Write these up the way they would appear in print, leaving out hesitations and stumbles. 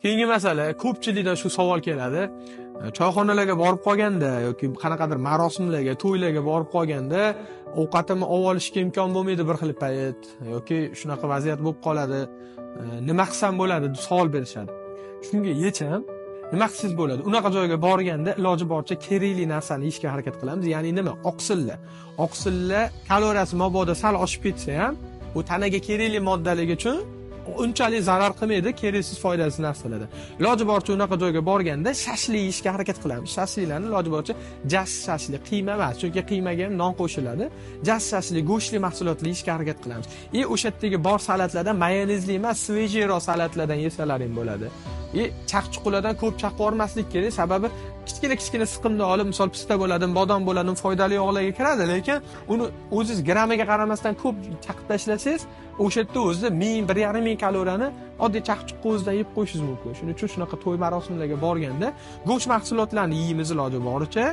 Keyingi masala, ko'pchilikdan shu savol keladi. Choyxonalarga borib qolganda yoki qanaqadir marosimlarga, to'ylarga borib qolganda ovqatimni olib olishga imkon bo'lmaydi bir xil payt yoki shunaqa vaziyat bo'lib qoladi. Nima qilsam bo'ladi deb savol berishadi. Shunga yechim nima qilsangiz bo'ladi? Unaqa joyga borganda iloji boricha kerakli narsani yeyishga harakat qilamiz. Ya'ni nima? Oqsillar. Oqsillar kaloriyasi mabodo sal oshib ketsa ham, bu tanaga kerakli moddalar uchun unchalik zarar qilmaydi, keraksiz foydasiz narsalardan. Iloji boricha unaqa joyga borganda shashlik yeyishga harakat qilamiz. Shashliklarni iloji boricha jas shashlik, qiyma emas, chunki qiymaga ham non qo'shiladi. Jas shashlik, go'shtli mahsulotlar yeyishga harakat qilamiz. O'sha yerdagi bor salatlardan mayonezli emas, svejero salatlardan yesalaring bo'ladi. Chaqchuqlardan ko'p chaqib yormaslik kerak, sababi kichkina siqimda olib, misol pista bo'ladi, bodom bo'ladi, foydali yog'larga kiradi, lekin uni o'zingiz gramiga qaramasdan ko'p chaqib tashlasangiz, o'sha yerda o'zida 1000-1500 kaloriyani oddiy chaqchuqqa o'zidan yeb qo'yishingiz mumkin. Shuning uchun shunaqa to'y marosimlarga borganda go'sht mahsulotlarini yeymiz iloji boricha,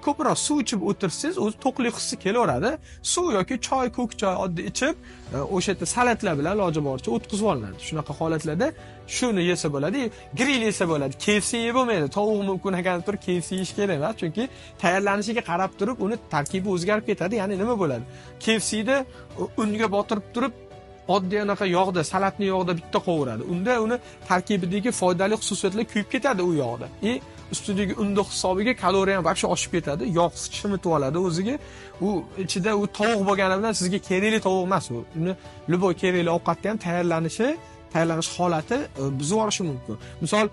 ko'proq suv ichib o'tirsangiz, o'zi to'qlik hissi kelaveradi. Suv yoki choy, ko'k choy oddiy ichib, o'sha yerda salatlar bilan iloji boricha o'tkazib olinadi. Shunaqa holatlarda shuni yesa bo'ladi, grill yesa bo'ladi. KFC yeb bo'lmaydi. Tovuq mumkin ekan turib KFC yeyish kerak emas, chunki tayyorlanishiga qarab turib uni tarkibi o'zgarib ketadi. Ya'ni nima bo'ladi? KFCda unga botirib turib oddiy anaqa yog'da, salatni yog'da bitta qovuradi. Unda uni tarkibidagi foydali xususiyatlar kuyib ketadi u yog'da. Ustidagi unduq hisobiga kaloriya ham vaqti oshib ketadi. Yog' shimitib oladi o'ziga. U ichida u tovuq bo'lgani bilan sizga kerakli tovuq emas u. Uni liboy kerakli ovqatda ham tayyorlanish holati buzib olishi mumkin. Misol,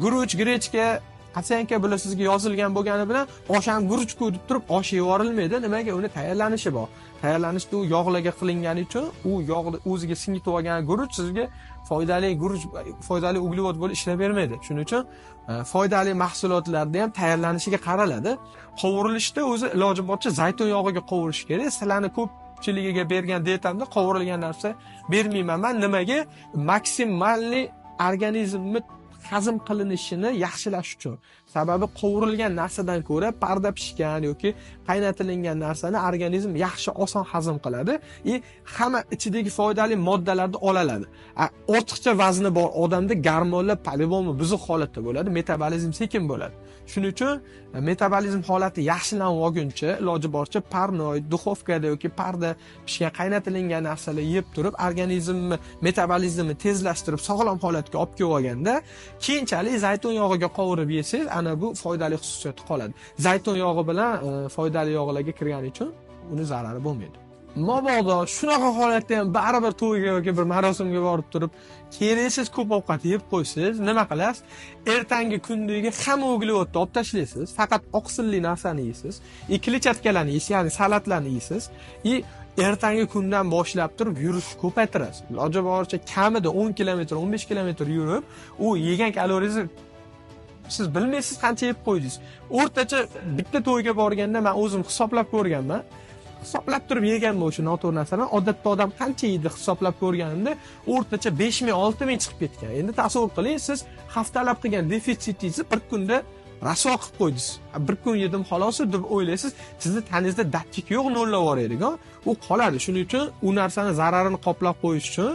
guruch, grechka, qatsanka bular sizga yozilgan bo'lgani bilan osh ham guruchku deb turib osh yevorilmaydi. Nimaga? Uni tayyorlanishi bor. Tayyorlanishda u yog'larga qilingani uchun u yog'ni o'ziga singitib olgan guruch sizga foydali uglevod bo'lib ishlab bermaydi. Shuning uchun foydali mahsulotlarda ham tayyorlanishiga qaraladi. Qovurilishda o'zi iloji boricha zaytun yog'iga qovurish kerak. Sizlarni ko'pchiligiga bergan dietamda qovurilgan narsa bermayman. Men nimaga? Maksimalli organizmni hazm qilinishini yaxshilash uchun. Sababi qovurilgan narsadan ko'ra parda pishgan yoki qaynatilgan narsani organizm yaxshi oson hazm qiladi. Hamma ichidagi foydali moddalarni oladi. Ortiqcha vazni bor odamda gormonlar po-любому buzuq holatda bo'ladi, metabolizm sekin bo'ladi. Shuning uchun metabolizm holati yaxshilanib olguncha iloji boricha parnoy, duxovkada yoki parda pishgan qaynatilgan narsalar yeb turib organizmni metabolizmini tezlashtirib sog'lom holatga olib kelib olganda, keyinchalik zaytun yog'iga qovurib yesangiz, ana bu foydali xususiyati qoladi. Zaytun yog'i bilan foydali yog'larga kirgani uchun uni zarari bo'lmaydi. Mabodo shunaqa holatda ham baribir to'yga yoki bir marosimga borib turib, keraksiz ko'p ovqat yeb qo'ysiz, nima qilasiz? Ertangi kundagi hamma uglevodni olib tashlaysiz, faqat oqsilli narsani yeysiz, kletchatkalarni yeysiz, ya'ni salatlarni yeysiz, ertangi kundan boshlab turib yurish ko'paytirasiz. Iloji boricha kamida 10 kilometr, 15 kilometr yurib, u yegan kaloriyangizni siz bilmaysiz qancha yeb qo'ydingiz. O'rtacha bitta to'yga borganda men o'zim hisoblab ko'rganman. Hisoblab turib yeganman o'sha noto'g'ri narsani. Odatda odam qancha yeydi hisoblab ko'rganimda o'rtacha 5000-6000 chiqib ketgan. Endi tasavvur qiling, siz haftalab qilgan defitsitingizni bir kunda rasvo qilib qo'ydingiz. Bir kun yedim xolos deb o'ylaysiz, sizni tanangizda datchik yo'q, nollab yuboraylik. U qoladi. Shuning uchun u narsani zararini qoplab qo'yish uchun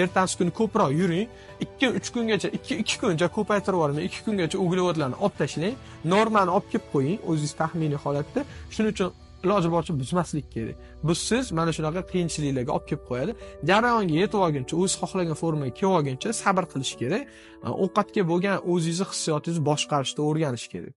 ertangi kuni ko'proq yuring. 2-3 kungacha, 2 kuncha ko'paytirib yubormang. 2 kungacha uglevodlarni olib tashlang. Normani olib kelib qo'ying, o'zingiz taxminiy holatda. Shuning uchun iloji boricha buzmaslik kerak. Buzsiz mana shunaqa qiyinchiliklarga olib kelib qo'yadi. Jarayonga yetib olguncha, o'z xohlagan formaga kelib olguncha sabr qilish kerak. Ovqatga bo'lgan o'zingizni hissiyotingizni boshqarishni o'rganish kerak.